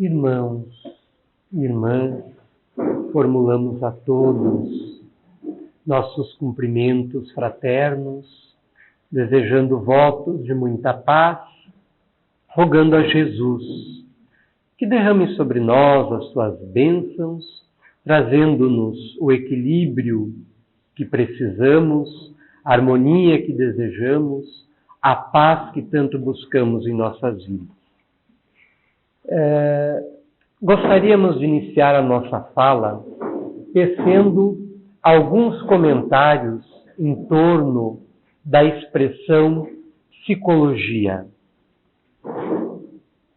Irmãos, irmãs, formulamos a todos nossos cumprimentos fraternos, desejando votos de muita paz, rogando a Jesus que derrame sobre nós as suas bênçãos, trazendo-nos o equilíbrio que precisamos, a harmonia que desejamos, a paz que tanto buscamos em nossas vidas. Gostaríamos de iniciar a nossa fala tecendo alguns comentários em torno da expressão psicologia.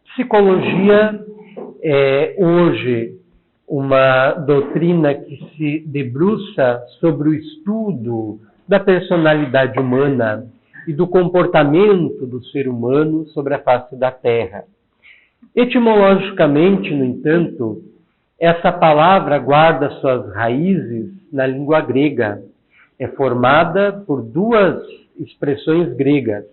Psicologia é hoje uma doutrina que se debruça sobre o estudo da personalidade humana e do comportamento do ser humano sobre a face da Terra. Etimologicamente, no entanto, essa palavra guarda suas raízes na língua grega. É formada por duas expressões gregas.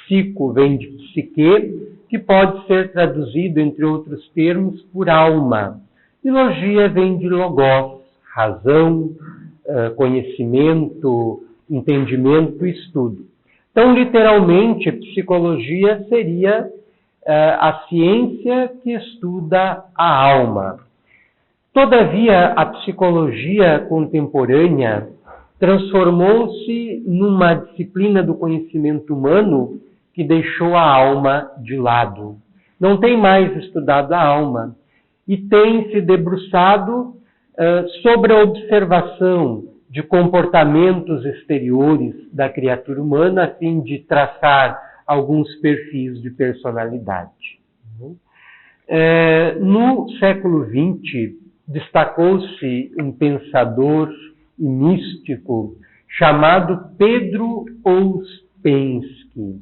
Psico vem de psique, que pode ser traduzido, entre outros termos, por alma. E logia vem de logos, razão, conhecimento, entendimento e estudo. Então, literalmente, psicologia seria a ciência que estuda a alma. Todavia, a psicologia contemporânea transformou-se numa disciplina do conhecimento humano que deixou a alma de lado. Não tem mais estudado a alma e tem se debruçado sobre a observação de comportamentos exteriores da criatura humana a fim de traçar alguns perfis de personalidade. No século XX, destacou-se um pensador e místico chamado Pedro Ouspensky,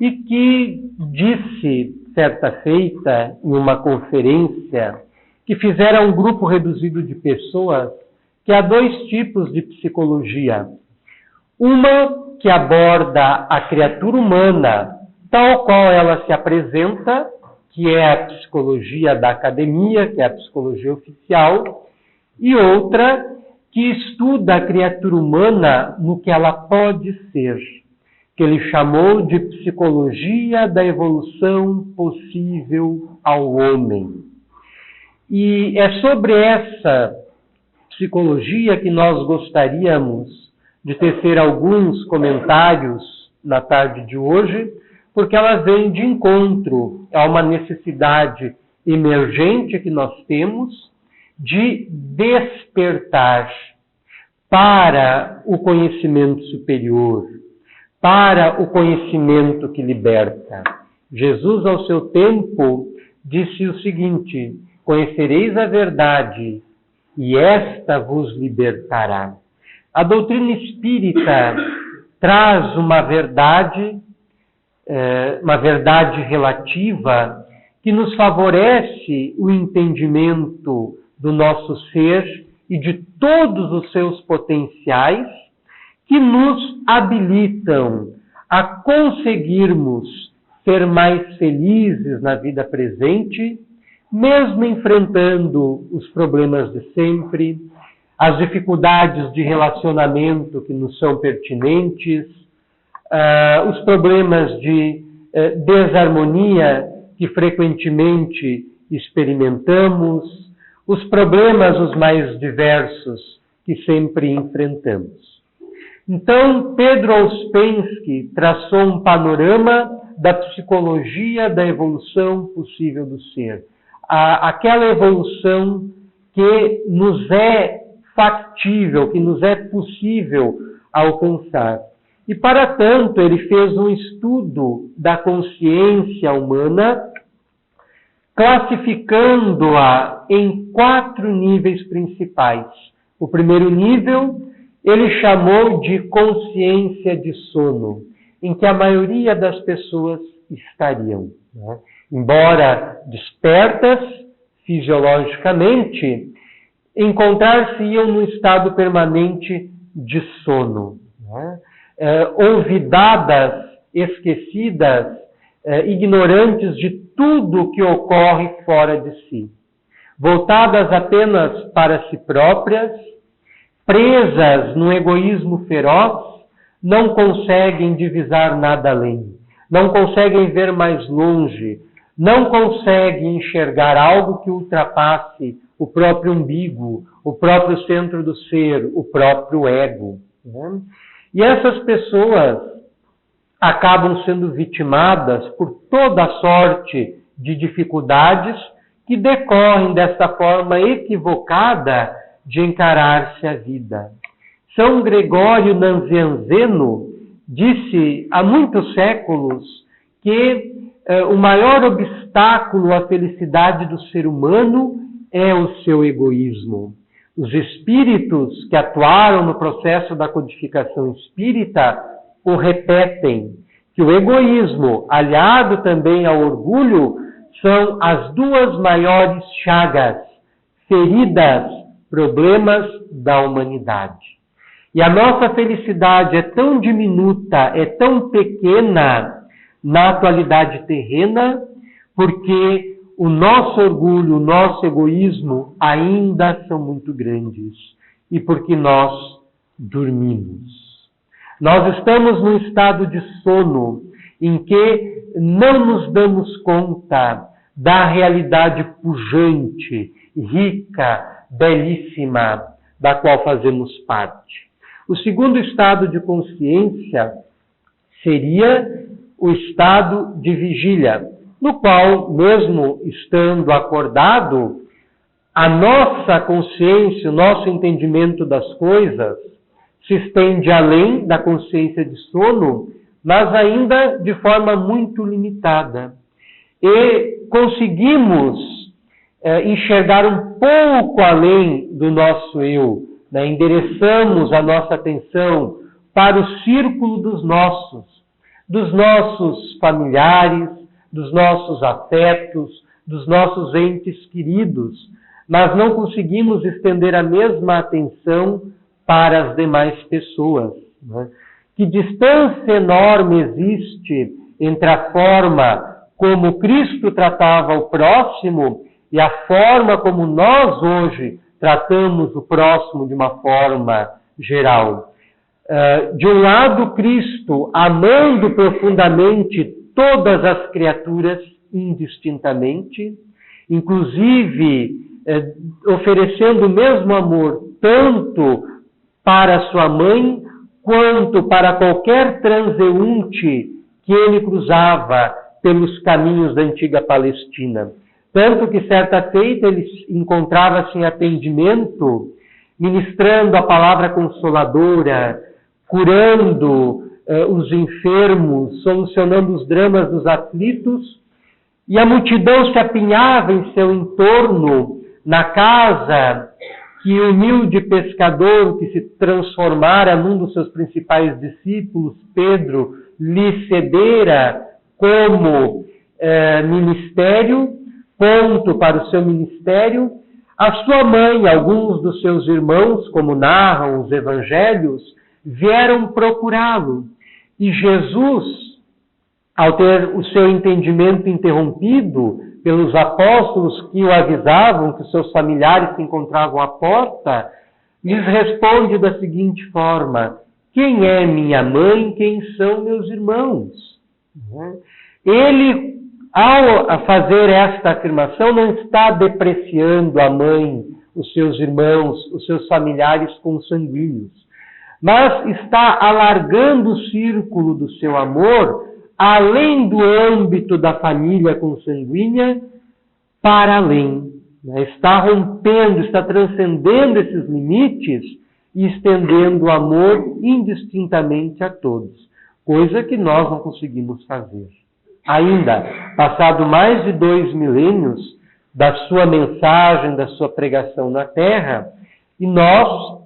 e que disse, certa feita, em uma conferência, que fizera um grupo reduzido de pessoas que há dois tipos de psicologia. Uma que aborda a criatura humana tal qual ela se apresenta, que é a psicologia da academia, que é a psicologia oficial, e outra que estuda a criatura humana no que ela pode ser, que ele chamou de psicologia da evolução possível ao homem. E é sobre essa psicologia que nós gostaríamos de tecer alguns comentários na tarde de hoje, porque ela vem de encontro a uma necessidade emergente que nós temos de despertar para o conhecimento superior, para o conhecimento que liberta. Jesus, ao seu tempo, disse o seguinte: conhecereis a verdade e esta vos libertará. A doutrina espírita traz uma verdade relativa que nos favorece o entendimento do nosso ser e de todos os seus potenciais, que nos habilitam a conseguirmos ser mais felizes na vida presente, mesmo enfrentando os problemas de sempre, as dificuldades de relacionamento que nos são pertinentes, os problemas de desarmonia que frequentemente experimentamos, os problemas os mais diversos que sempre enfrentamos. Então, Pedro Ouspensky traçou um panorama da psicologia da evolução possível do ser. Aquela evolução que nos é factível, que nos é possível alcançar. E, para tanto, ele fez um estudo da consciência humana, classificando-a em 4 níveis principais. O primeiro nível ele chamou de consciência de sono, em que a maioria das pessoas estariam, né? Embora despertas fisiologicamente, encontrar-se-iam num estado permanente de sono, né? Olvidadas, esquecidas, ignorantes de tudo que ocorre fora de si, voltadas apenas para si próprias, presas num egoísmo feroz, não conseguem divisar nada além, não conseguem ver mais longe, não conseguem enxergar algo que ultrapasse o próprio umbigo, o próprio centro do ser, o próprio ego. Né? E essas pessoas acabam sendo vitimadas por toda sorte de dificuldades que decorrem dessa forma equivocada de encarar-se a vida. São Gregório Nazianzeno disse há muitos séculos que o maior obstáculo à felicidade do ser humano é o seu egoísmo. Os espíritos que atuaram no processo da codificação espírita o repetem, que o egoísmo, aliado também ao orgulho, são as duas maiores chagas, feridas, problemas da humanidade. E a nossa felicidade é tão diminuta, é tão pequena na atualidade terrena, porque o nosso orgulho, o nosso egoísmo ainda são muito grandes. E porque nós dormimos. Nós estamos num estado de sono em que não nos damos conta da realidade pujante, rica, belíssima, da qual fazemos parte. O segundo estado de consciência seria o estado de vigília, no qual, mesmo estando acordado, a nossa consciência, o nosso entendimento das coisas se estende além da consciência de sono, mas ainda de forma muito limitada. E conseguimos enxergar um pouco além do nosso eu, né? Endereçamos a nossa atenção para o círculo dos nossos familiares, dos nossos afetos, dos nossos entes queridos, mas não conseguimos estender a mesma atenção para as demais pessoas. Né? Que distância enorme existe entre a forma como Cristo tratava o próximo e a forma como nós hoje tratamos o próximo de uma forma geral. De um lado, Cristo amando profundamente todas as criaturas indistintamente, inclusive oferecendo o mesmo amor tanto para sua mãe quanto para qualquer transeunte que ele cruzava pelos caminhos da antiga Palestina. Tanto que certa feita ele encontrava-se em atendimento, ministrando a palavra consoladora, curando os enfermos, solucionando os dramas dos aflitos, e a multidão se apinhava em seu entorno, na casa que o humilde pescador que se transformara num dos seus principais discípulos, Pedro, lhe cedera como ministério, ponto para o seu ministério. A sua mãe, alguns dos seus irmãos, como narram os evangelhos, vieram procurá-lo. E Jesus, ao ter o seu entendimento interrompido pelos apóstolos que o avisavam que os seus familiares se encontravam à porta, lhes responde da seguinte forma: quem é minha mãe, quem são meus irmãos? Ele, ao fazer esta afirmação, não está depreciando a mãe, os seus irmãos, os seus familiares consanguíneos, mas está alargando o círculo do seu amor além do âmbito da família consanguínea, para além. Está rompendo, está transcendendo esses limites e estendendo o amor indistintamente a todos, coisa que nós não conseguimos fazer. Ainda, passado mais de 2 milênios da sua mensagem, da sua pregação na Terra, e nós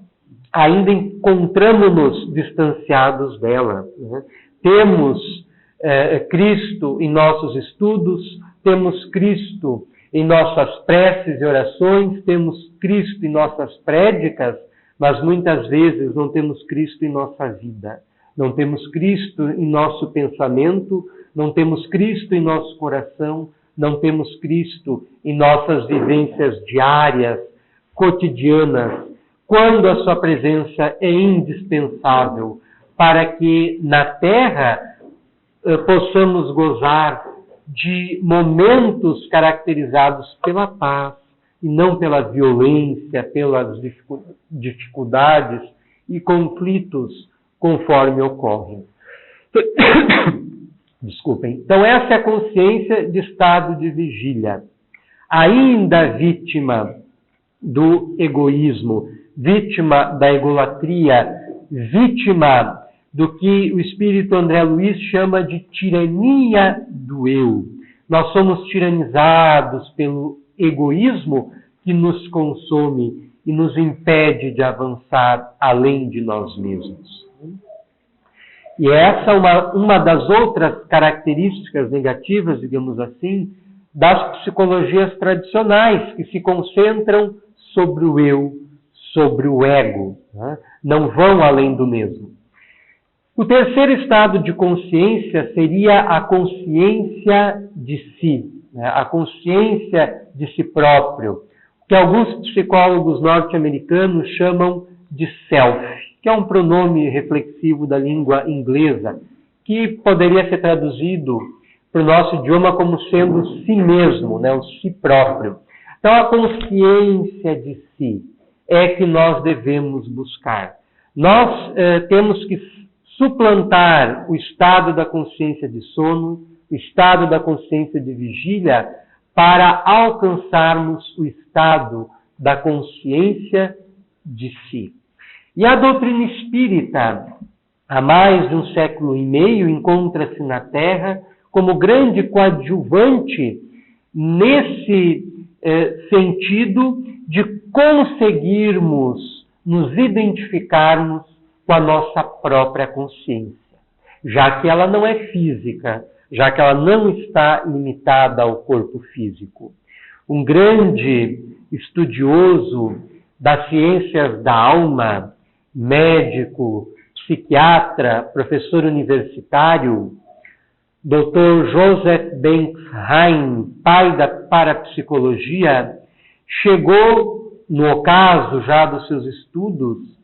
ainda encontramos-nos distanciados dela. Né? Temos Cristo em nossos estudos, temos Cristo em nossas preces e orações, temos Cristo em nossas prédicas, mas muitas vezes não temos Cristo em nossa vida. Não temos Cristo em nosso pensamento, não temos Cristo em nosso coração, não temos Cristo em nossas vivências diárias, cotidianas, quando a sua presença é indispensável para que na terra possamos gozar de momentos caracterizados pela paz e não pela violência, pelas dificuldades e conflitos conforme ocorrem. Desculpem. Então essa é a consciência de estado de vigília. Ainda vítima do egoísmo, vítima da egolatria, vítima do que o espírito André Luiz chama de tirania do eu. Nós somos tiranizados pelo egoísmo que nos consome e nos impede de avançar além de nós mesmos. E essa é uma das outras características negativas, digamos assim, das psicologias tradicionais, que se concentram sobre o eu, sobre o ego, né? Não vão além do mesmo. O terceiro estado de consciência seria a consciência de si, né? A consciência de si próprio, que alguns psicólogos norte-americanos chamam de self, que é um pronome reflexivo da língua inglesa, que poderia ser traduzido para o nosso idioma como sendo si mesmo, né? O si próprio. Então, a consciência de si é que nós devemos buscar. Nós temos que suplantar o estado da consciência de sono, o estado da consciência de vigília, para alcançarmos o estado da consciência de si. E a doutrina espírita, há mais de um século e meio, encontra-se na Terra como grande coadjuvante nesse sentido de conseguirmos nos identificarmos com a nossa própria consciência, já que ela não é física, já que ela não está limitada ao corpo físico. Um grande estudioso das ciências da alma, médico, psiquiatra, professor universitário, Dr. Joseph Banks-Heim, pai da parapsicologia, chegou, no ocaso já dos seus estudos,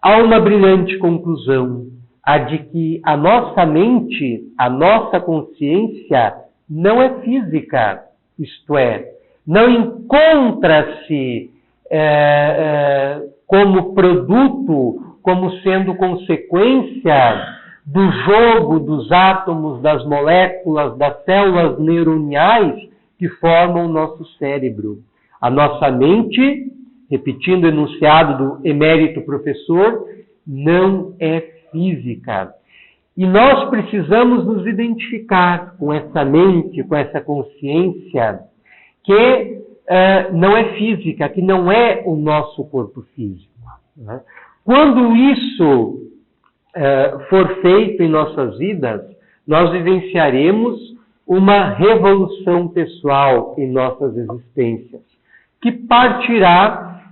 a uma brilhante conclusão, a de que a nossa mente, a nossa consciência, não é física, isto é, não encontra-se como produto, como sendo consequência do jogo dos átomos, das moléculas, das células neuroniais que formam o nosso cérebro. A nossa mente, repetindo o enunciado do emérito professor, não é física. E nós precisamos nos identificar com essa mente, com essa consciência que não é física, que não é o nosso corpo físico. Né? Quando isso for feito em nossas vidas, nós vivenciaremos uma revolução pessoal em nossas existências, que partirá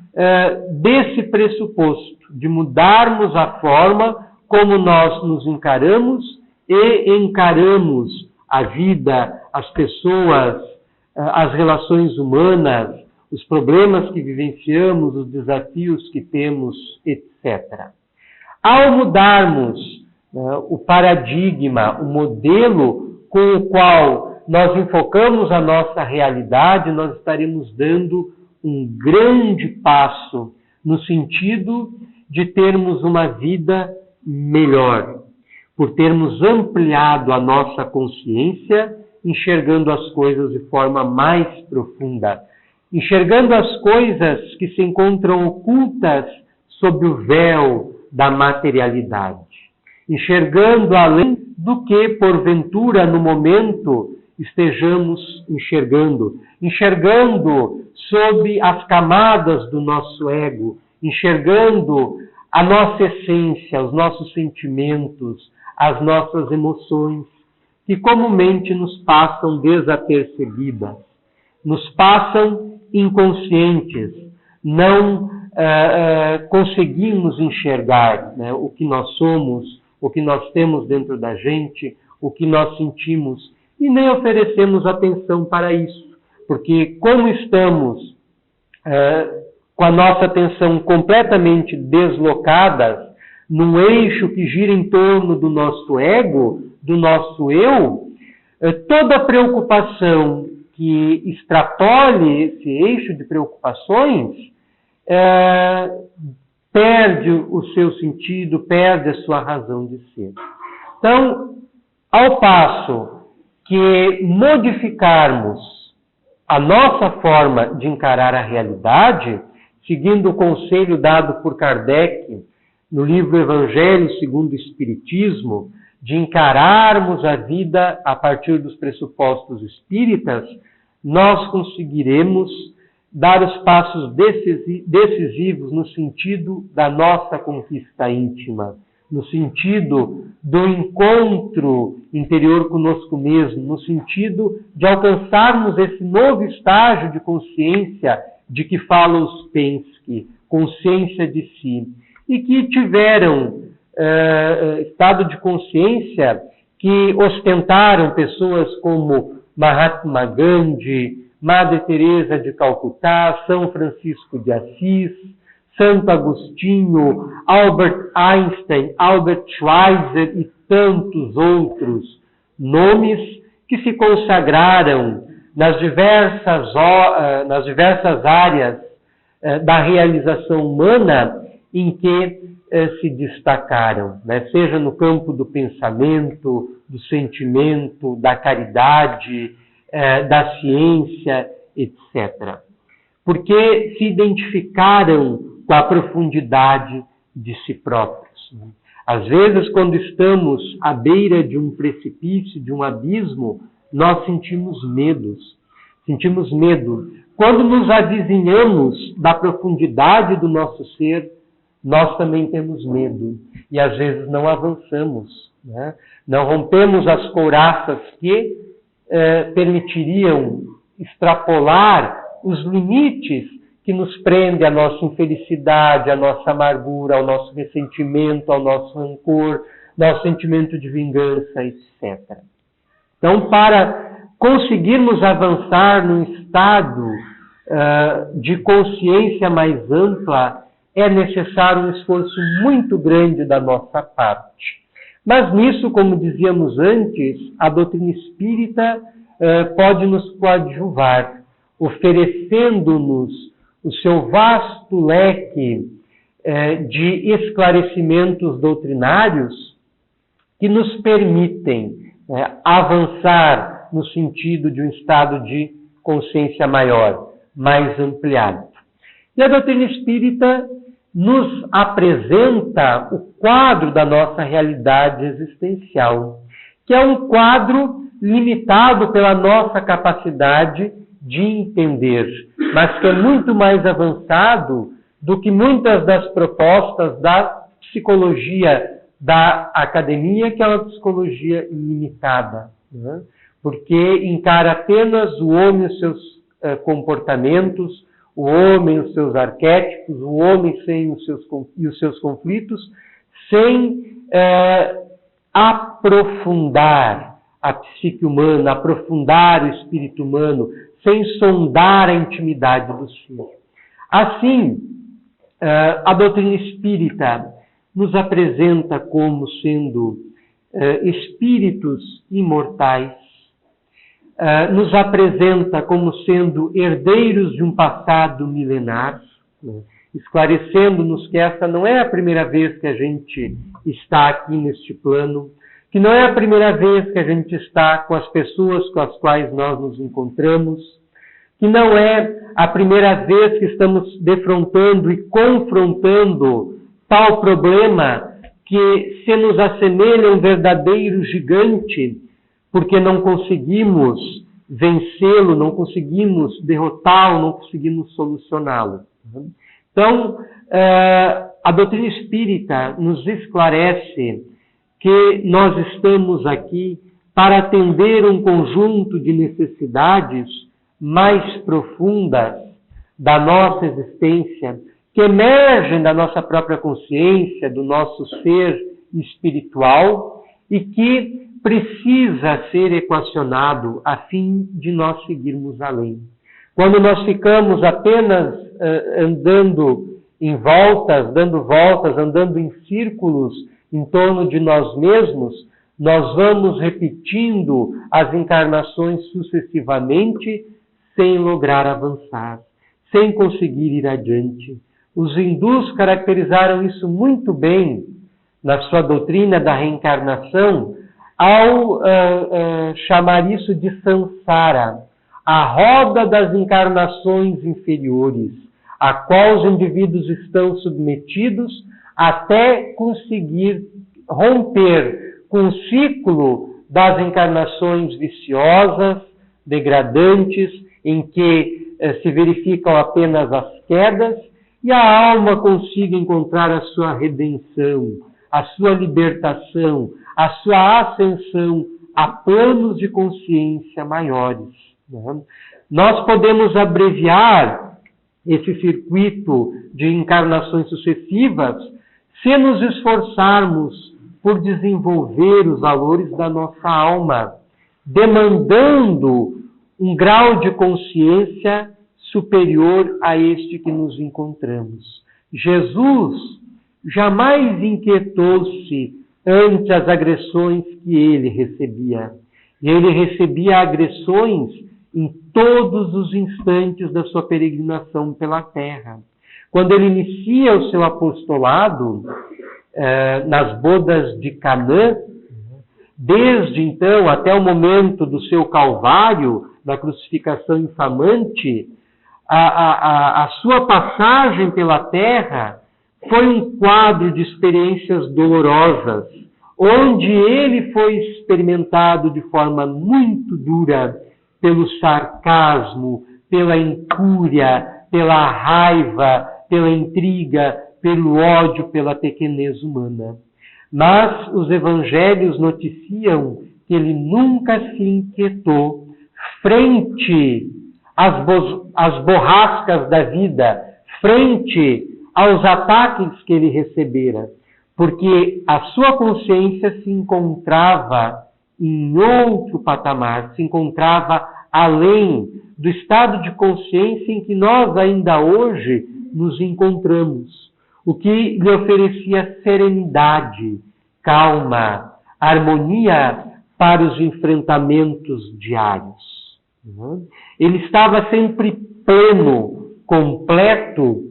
desse pressuposto de mudarmos a forma como nós nos encaramos e encaramos a vida, as pessoas, as relações humanas, os problemas que vivenciamos, os desafios que temos, etc. Ao mudarmos o paradigma, o modelo com o qual nós enfocamos a nossa realidade, nós estaremos dando um grande passo no sentido de termos uma vida melhor, por termos ampliado a nossa consciência, enxergando as coisas de forma mais profunda, enxergando as coisas que se encontram ocultas sob o véu da materialidade, enxergando além do que, porventura, no momento, estejamos enxergando sob as camadas do nosso ego, enxergando a nossa essência, os nossos sentimentos, as nossas emoções, que comumente nos passam desapercebidas, nos passam inconscientes, não conseguimos enxergar, né, o que nós somos, o que nós temos dentro da gente, o que nós sentimos, e nem oferecemos atenção para isso, porque como estamos com a nossa atenção completamente deslocada num eixo que gira em torno do nosso ego, do nosso eu, toda preocupação que extrapole esse eixo de preocupações perde o seu sentido, perde a sua razão de ser. Então, ao passo que modificarmos a nossa forma de encarar a realidade, seguindo o conselho dado por Kardec no livro Evangelho segundo o Espiritismo, de encararmos a vida a partir dos pressupostos espíritas, nós conseguiremos dar os passos decisivos no sentido da nossa conquista íntima, no sentido do encontro interior conosco mesmo, no sentido de alcançarmos esse novo estágio de consciência de que fala Ouspensky, consciência de si, e que tiveram estado de consciência que ostentaram pessoas como Mahatma Gandhi, Madre Teresa de Calcutá, São Francisco de Assis, Santo Agostinho, Albert Einstein, Albert Schweitzer e tantos outros nomes que se consagraram nas diversas áreas da realização humana em que se destacaram, né? Seja no campo do pensamento, do sentimento, da caridade, da ciência, etc. Porque se identificaram com a profundidade de si próprios. Às vezes, quando estamos à beira de um precipício, de um abismo, nós sentimos medos. Sentimos medo. Quando nos avizinhamos da profundidade do nosso ser, nós também temos medo. E às vezes não avançamos, né? Não rompemos as couraças que permitiriam extrapolar os limites que nos prendem à nossa infelicidade, à nossa amargura, ao nosso ressentimento, ao nosso rancor, nosso sentimento de vingança, etc. Então, para conseguirmos avançar num estado de consciência mais ampla, é necessário um esforço muito grande da nossa parte. Mas nisso, como dizíamos antes, a doutrina espírita pode nos coadjuvar, oferecendo-nos o seu vasto leque de esclarecimentos doutrinários que nos permitem avançar no sentido de um estado de consciência maior, mais ampliado. E a doutrina espírita nos apresenta o quadro da nossa realidade existencial, que é um quadro limitado pela nossa capacidade de entender, mas que é muito mais avançado do que muitas das propostas da psicologia da academia, que é uma psicologia ilimitada, né? Porque encara apenas o homem e os seus comportamentos, o homem, os seus arquétipos, o homem sem os seus conflitos, sem aprofundar a psique humana, aprofundar o espírito humano, sem sondar a intimidade do ser. Assim, a doutrina espírita nos apresenta como sendo espíritos imortais, nos apresenta como sendo herdeiros de um passado milenar, né? Esclarecendo-nos que essa não é a primeira vez que a gente está aqui neste plano, que não é a primeira vez que a gente está com as pessoas com as quais nós nos encontramos, que não é a primeira vez que estamos defrontando e confrontando tal problema que se nos assemelha a um verdadeiro gigante, porque não conseguimos vencê-lo, não conseguimos derrotá-lo, não conseguimos solucioná-lo. Então, a doutrina espírita nos esclarece que nós estamos aqui para atender um conjunto de necessidades mais profundas da nossa existência, que emergem da nossa própria consciência, do nosso ser espiritual, e que precisa ser equacionado a fim de nós seguirmos além. Quando nós ficamos apenas andando em voltas, dando voltas, andando em círculos em torno de nós mesmos, nós vamos repetindo as encarnações sucessivamente sem lograr avançar, sem conseguir ir adiante. Os hindus caracterizaram isso muito bem na sua doutrina da reencarnação ao chamar isso de samsara, a roda das encarnações inferiores, a qual os indivíduos estão submetidos até conseguir romper com o ciclo das encarnações viciosas, degradantes, em que se verificam apenas as quedas, e a alma consiga encontrar a sua redenção, a sua libertação, a sua ascensão a planos de consciência maiores. Né? Nós podemos abreviar esse circuito de encarnações sucessivas se nos esforçarmos por desenvolver os valores da nossa alma, demandando um grau de consciência superior a este que nos encontramos. Jesus jamais inquietou-se ante as agressões que ele recebia. E ele recebia agressões em todos os instantes da sua peregrinação pela terra. Quando ele inicia o seu apostolado nas bodas de Canaã, desde então até o momento do seu calvário, da crucificação infamante, a sua passagem pela terra foi um quadro de experiências dolorosas, onde ele foi experimentado de forma muito dura pelo sarcasmo, pela incúria, pela raiva, pela intriga, pelo ódio, pela pequenez humana. Mas os evangelhos noticiam que ele nunca se inquietou frente às borrascas da vida, frente aos ataques que ele recebera, porque a sua consciência se encontrava em outro patamar, se encontrava além do estado de consciência em que nós ainda hoje nos encontramos, o que lhe oferecia serenidade, calma, harmonia para os enfrentamentos diários. Ele estava sempre pleno, completo,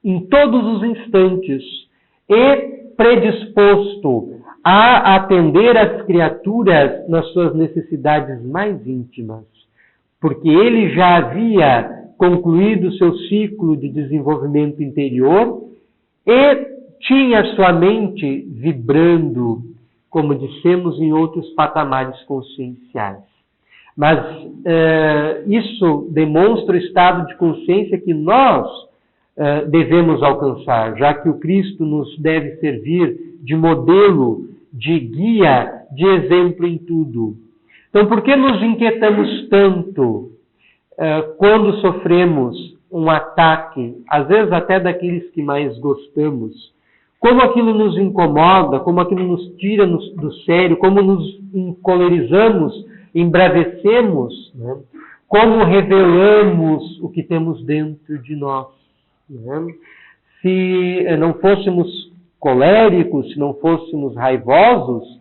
em todos os instantes, e predisposto a atender as criaturas nas suas necessidades mais íntimas, porque ele já havia concluído seu ciclo de desenvolvimento interior e tinha sua mente vibrando, como dissemos, em outros patamares conscienciais. Mas isso demonstra o estado de consciência que nós devemos alcançar, já que o Cristo nos deve servir de modelo, de guia, de exemplo em tudo. Então, por que nos inquietamos tanto quando sofremos um ataque, às vezes até daqueles que mais gostamos? Como aquilo nos incomoda, como aquilo nos tira do sério, como nos encolerizamos, embravecemos, né? Como revelamos o que temos dentro de nós. Né? Se não fôssemos coléricos, se não fôssemos raivosos,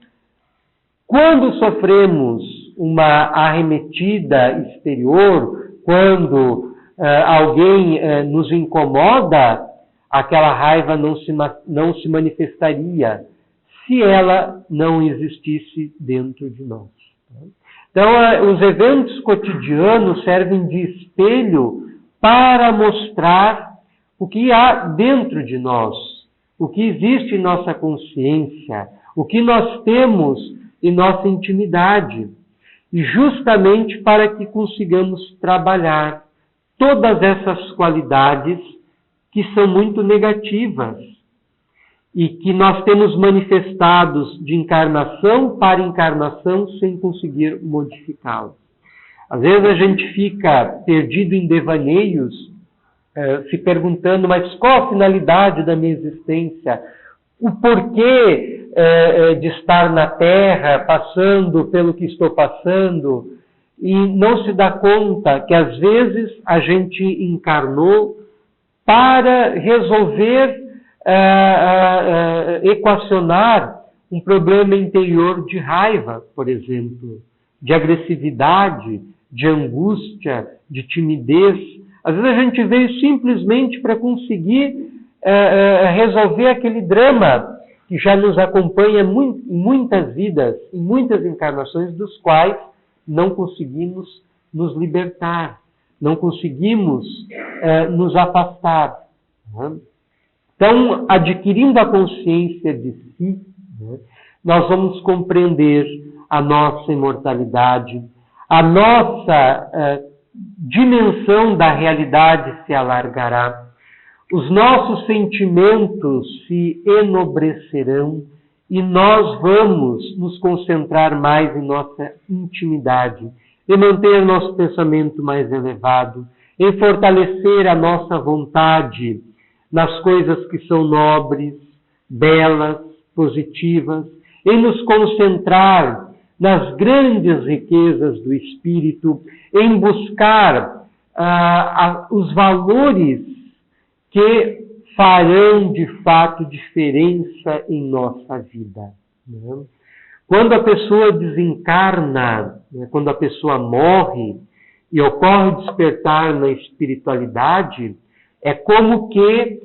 quando sofremos uma arremetida exterior, quando alguém nos incomoda, aquela raiva não se manifestaria se ela não existisse dentro de nós. Então, os eventos cotidianos servem de espelho para mostrar o que há dentro de nós, o que existe em nossa consciência, o que nós temos em nossa intimidade. E justamente para que consigamos trabalhar todas essas qualidades que são muito negativas e que nós temos manifestados de encarnação para encarnação sem conseguir modificá-las. Às vezes a gente fica perdido em devaneios, se perguntando, mas qual a finalidade da minha existência? O porquê de estar na Terra, passando pelo que estou passando, e não se dá conta que às vezes a gente encarnou para resolver, equacionar um problema interior de raiva, por exemplo, de agressividade, de angústia, de timidez. Às vezes a gente veio simplesmente para conseguir resolver aquele drama que já nos acompanha em muitas vidas, em muitas encarnações, dos quais não conseguimos nos libertar, não conseguimos nos afastar. Então, adquirindo a consciência de si, nós vamos compreender a nossa imortalidade, a nossa dimensão da realidade se alargará, os nossos sentimentos se enobrecerão e nós vamos nos concentrar mais em nossa intimidade, em manter nosso pensamento mais elevado, em fortalecer a nossa vontade nas coisas que são nobres, belas, positivas, em nos concentrar nas grandes riquezas do espírito, em buscar os valores que farão de fato diferença em nossa vida. Né? Quando a pessoa desencarna, quando a pessoa morre e ocorre o despertar na espiritualidade, é como que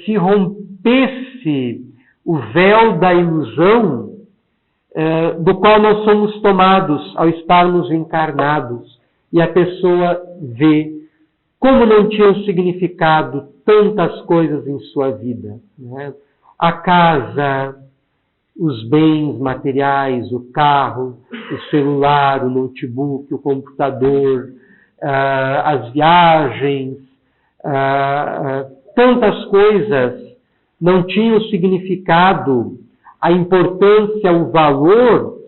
se rompesse o véu da ilusão do qual nós somos tomados ao estarmos encarnados, e a pessoa vê como não tinham significado tantas coisas em sua vida. Né? A casa, os bens materiais, o carro, o celular, o notebook, o computador, as viagens, tantas coisas não tinham significado, a importância, o valor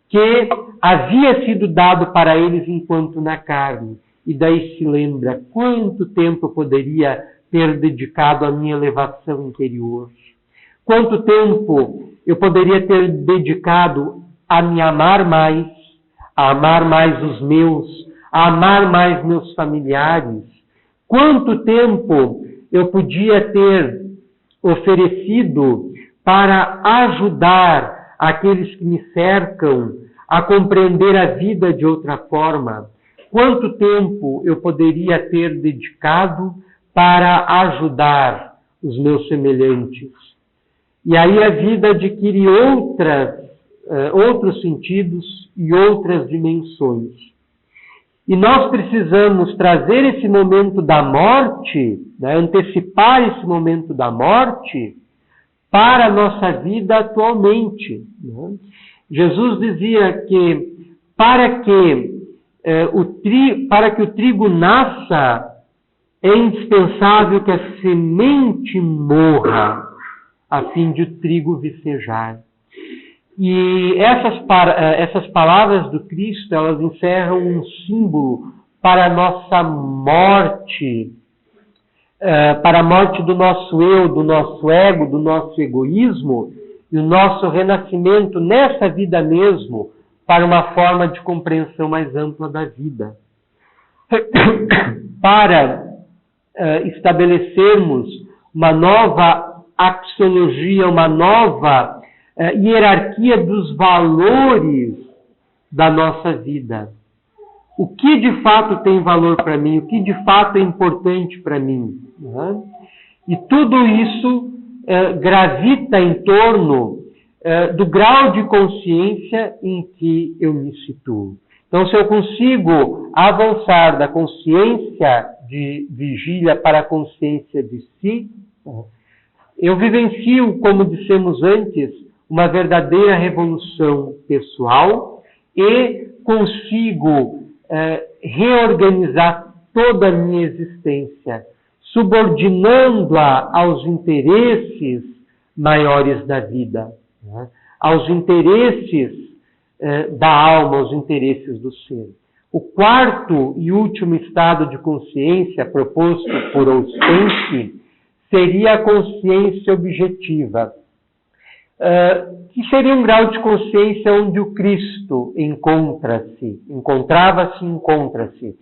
que havia sido dado para eles enquanto na carne. E daí se lembra quanto tempo eu poderia ter dedicado à minha elevação interior. Quanto tempo eu poderia ter dedicado a me amar mais, a amar mais os meus, a amar mais meus familiares. Quanto tempo eu podia ter oferecido para ajudar aqueles que me cercam a compreender a vida de outra forma. Quanto tempo eu poderia ter dedicado para ajudar os meus semelhantes? E aí a vida adquire outros sentidos e outras dimensões. E nós precisamos trazer esse momento da morte, né, antecipar esse momento da morte para a nossa vida atualmente. Né? Jesus dizia que para que o trigo nasça, é indispensável que a semente morra, a fim de o trigo vicejar. E essas palavras do Cristo, elas encerram um símbolo para a nossa morte, para a morte do nosso eu, do nosso ego, do nosso egoísmo, e o nosso renascimento nessa vida mesmo, para uma forma de compreensão mais ampla da vida. Para estabelecermos uma nova axiologia, uma nova hierarquia dos valores da nossa vida. O que de fato tem valor para mim? O que de fato é importante para mim? Né? E tudo isso gravita em torno do grau de consciência em que eu me situo. Então, se eu consigo avançar da consciência de vigília para a consciência de si, eu vivencio, como dissemos antes, uma verdadeira revolução pessoal e consigo reorganizar toda a minha existência, subordinando-a aos interesses maiores da vida, né? Aos interesses da alma, aos interesses do ser. O quarto e último estado de consciência proposto por Ouspensky seria a consciência objetiva. que seria um grau de consciência onde o Cristo encontrava-se e encontra-se.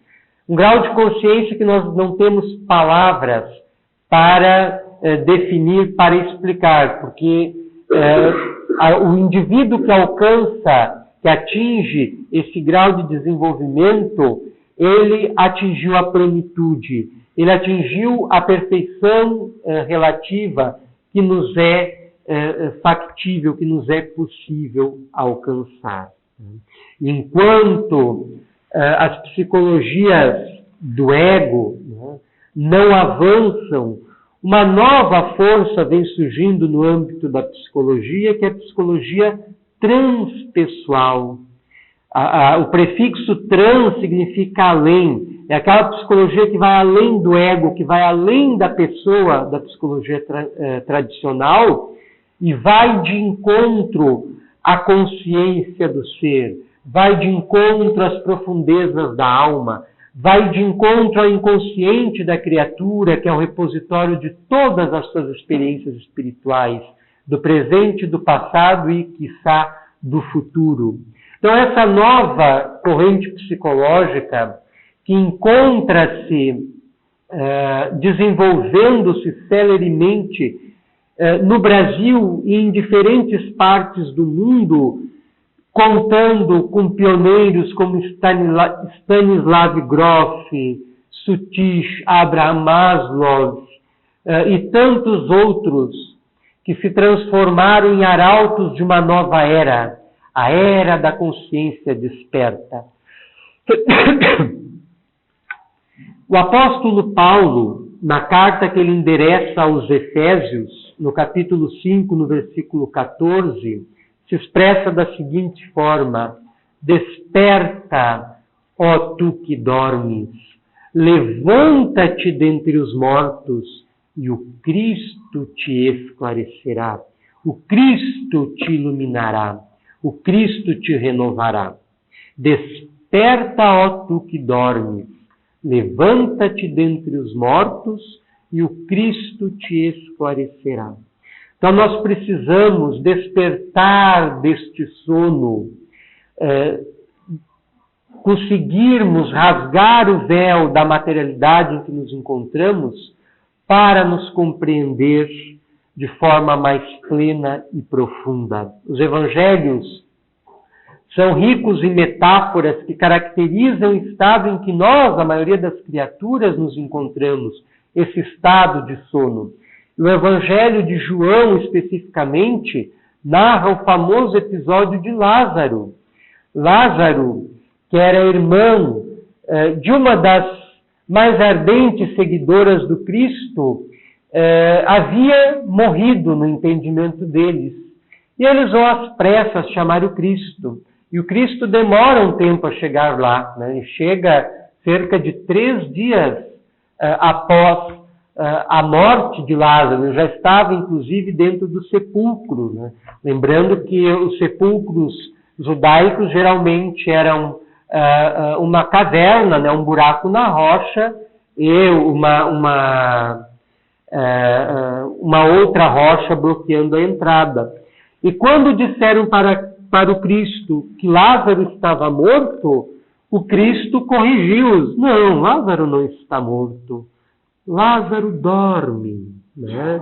Um grau de consciência que nós não temos palavras para definir, para explicar, porque o indivíduo que alcança, que atinge esse grau de desenvolvimento, ele atingiu a plenitude, ele atingiu a perfeição relativa que nos é factível, que nos é possível alcançar. Enquanto as psicologias do ego não avançam, uma nova força vem surgindo no âmbito da psicologia, que é a psicologia transpessoal. O prefixo trans significa além. É aquela psicologia que vai além do ego, que vai além da pessoa, da psicologia tradicional, e vai de encontro à consciência do ser, vai de encontro às profundezas da alma, vai de encontro ao inconsciente da criatura, que é o repositório de todas as suas experiências espirituais, do presente, do passado e, quiçá, do futuro. Então, essa nova corrente psicológica que encontra-se desenvolvendo-se celeremente no Brasil e em diferentes partes do mundo, contando com pioneiros como Stanislav Grof, Sutish, Abraham Maslow e tantos outros que se transformaram em arautos de uma nova era, a era da consciência desperta. O apóstolo Paulo, na carta que ele endereça aos Efésios, no capítulo 5, no versículo 14, se expressa da seguinte forma: desperta, ó tu que dormes, levanta-te dentre os mortos e o Cristo te esclarecerá, o Cristo te iluminará, o Cristo te renovará. Desperta, ó tu que dormes, levanta-te dentre os mortos e o Cristo te esclarecerá. Então nós precisamos despertar deste sono, conseguirmos rasgar o véu da materialidade em que nos encontramos para nos compreender de forma mais plena e profunda. Os evangelhos são ricos em metáforas que caracterizam o estado em que nós, a maioria das criaturas, nos encontramos, esse estado de sono. O Evangelho de João, especificamente, narra o famoso episódio de Lázaro. Lázaro, que era irmão de uma das mais ardentes seguidoras do Cristo, havia morrido no entendimento deles. E eles vão às pressas chamar o Cristo. E o Cristo demora um tempo a chegar lá, né? Ele chega cerca de 3 dias após a morte de Lázaro. Ele já estava, inclusive, dentro do sepulcro, né? Lembrando que os sepulcros judaicos geralmente eram uma caverna, né? Um buraco na rocha e uma outra rocha bloqueando a entrada. E quando disseram para o Cristo que Lázaro estava morto, o Cristo corrigiu-os. Não, Lázaro não está morto. Lázaro dorme. Né?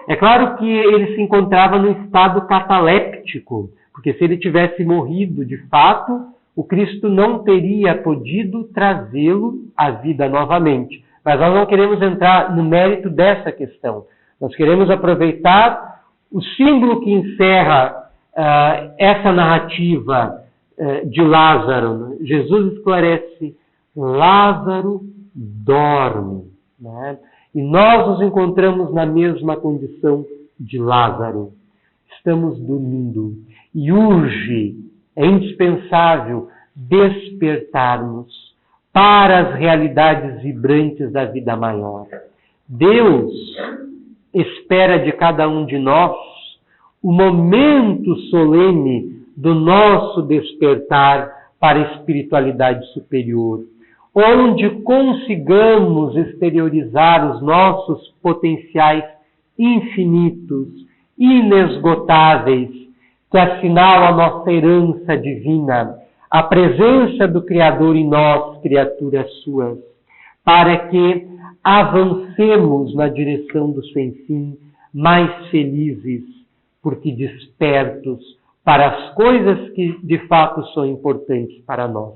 É claro que ele se encontrava num estado cataléptico, porque se ele tivesse morrido de fato, o Cristo não teria podido trazê-lo à vida novamente. Mas nós não queremos entrar no mérito dessa questão. Nós queremos aproveitar o símbolo que encerra essa narrativa de Lázaro. Né? Jesus esclarece: Lázaro dorme. Né? E nós nos encontramos na mesma condição de Lázaro. Estamos dormindo. E urge, é indispensável despertarmos para as realidades vibrantes da vida maior. Deus espera de cada um de nós o momento solene do nosso despertar para a espiritualidade superior, onde consigamos exteriorizar os nossos potenciais infinitos inesgotáveis que assinalam a nossa herança divina, a presença do Criador em nós, criaturas suas, para que avancemos na direção do sem fim, mais felizes, porque despertos para as coisas que de fato são importantes para nós.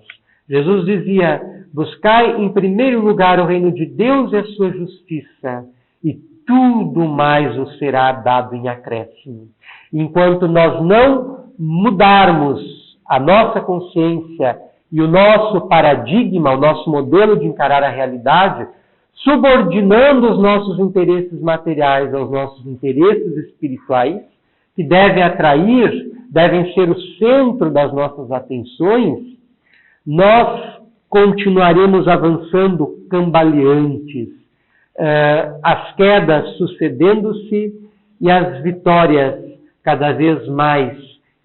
Jesus dizia: buscai em primeiro lugar o reino de Deus e a sua justiça, e tudo mais vos será dado em acréscimo. Enquanto nós não mudarmos a nossa consciência e o nosso paradigma, o nosso modelo de encarar a realidade, subordinando os nossos interesses materiais aos nossos interesses espirituais, que devem ser o centro das nossas atenções, nós continuaremos avançando cambaleantes, as quedas sucedendo-se e as vitórias cada vez mais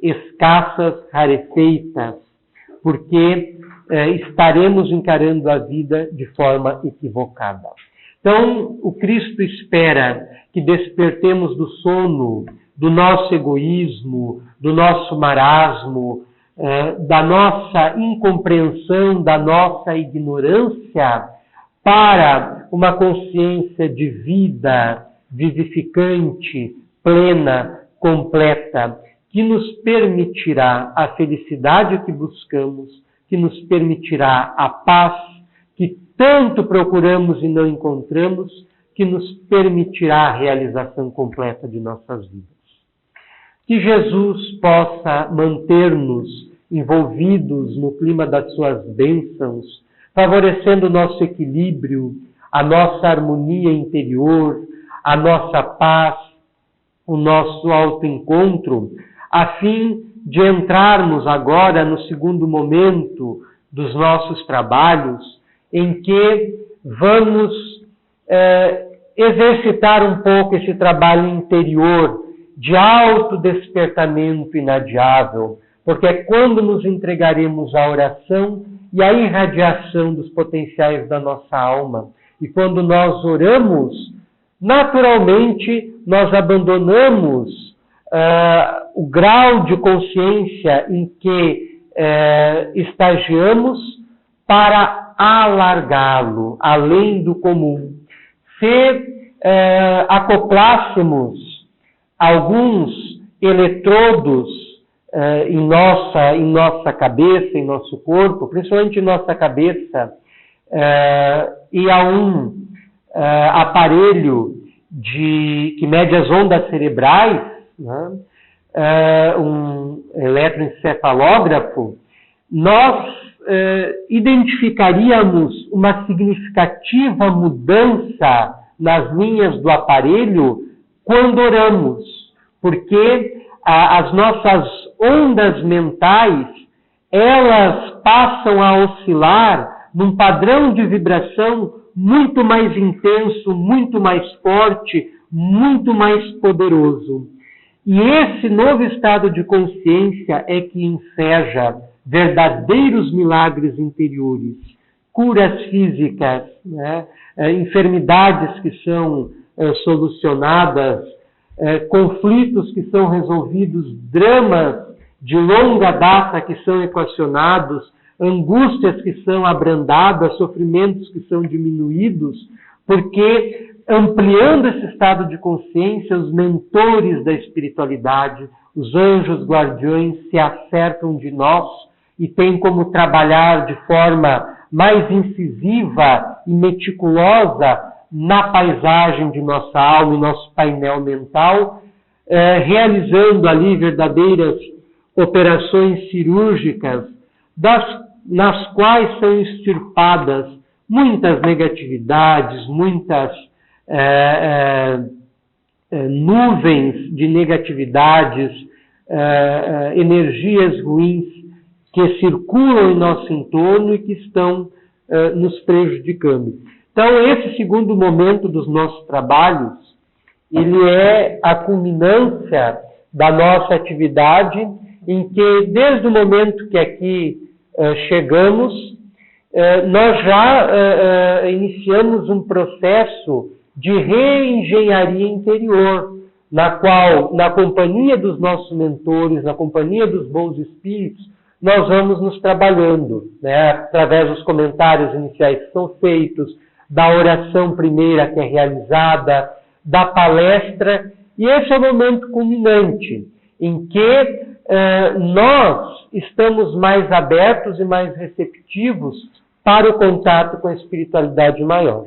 escassas, rarefeitas, porque estaremos encarando a vida de forma equivocada. Então, o Cristo espera que despertemos do sono, do nosso egoísmo, do nosso marasmo, da nossa incompreensão, da nossa ignorância, para uma consciência de vida vivificante, plena, completa, que nos permitirá a felicidade que buscamos, que nos permitirá a paz que tanto procuramos e não encontramos, que nos permitirá a realização completa de nossas vidas. Que Jesus possa manter-nos envolvidos no clima das suas bênçãos, favorecendo o nosso equilíbrio, a nossa harmonia interior, a nossa paz, o nosso autoencontro, a fim de entrarmos agora no segundo momento dos nossos trabalhos, em que vamos exercitar um pouco esse trabalho interior de autodespertamento inadiável, porque é quando nos entregaremos à oração e à irradiação dos potenciais da nossa alma. E quando nós oramos, naturalmente nós abandonamos o grau de consciência em que estagiamos para alargá-lo, além do comum. Se acoplássemos alguns eletrodos em nossa cabeça, em nosso corpo, principalmente em nossa cabeça, e a um aparelho que mede as ondas cerebrais, né? Um eletroencefalógrafo, nós identificaríamos uma significativa mudança nas linhas do aparelho quando oramos, porque as nossas ondas mentais, elas passam a oscilar num padrão de vibração muito mais intenso, muito mais forte, muito mais poderoso. E esse novo estado de consciência é que enseja verdadeiros milagres interiores, curas físicas, né? Enfermidades que são solucionadas, conflitos que são resolvidos, dramas de longa data que são equacionados, angústias que são abrandadas, sofrimentos que são diminuídos, porque ampliando esse estado de consciência, os mentores da espiritualidade, os anjos guardiões se acercam de nós e têm como trabalhar de forma mais incisiva e meticulosa na paisagem de nossa alma e nosso painel mental, realizando ali verdadeiras operações cirúrgicas, nas quais são extirpadas muitas negatividades, muitas nuvens de negatividades, energias ruins que circulam em nosso entorno e que estão nos prejudicando. Então, esse segundo momento dos nossos trabalhos, ele é a culminância da nossa atividade, em que, desde o momento que aqui chegamos, nós já iniciamos um processo de reengenharia interior. na qual, na companhia dos nossos mentores, na companhia dos bons espíritos, nós vamos nos trabalhando, né, através dos comentários iniciais que são feitos, da oração primeira que é realizada, da palestra, e esse é o momento culminante, em que nós estamos mais abertos e mais receptivos para o contato com a espiritualidade maior.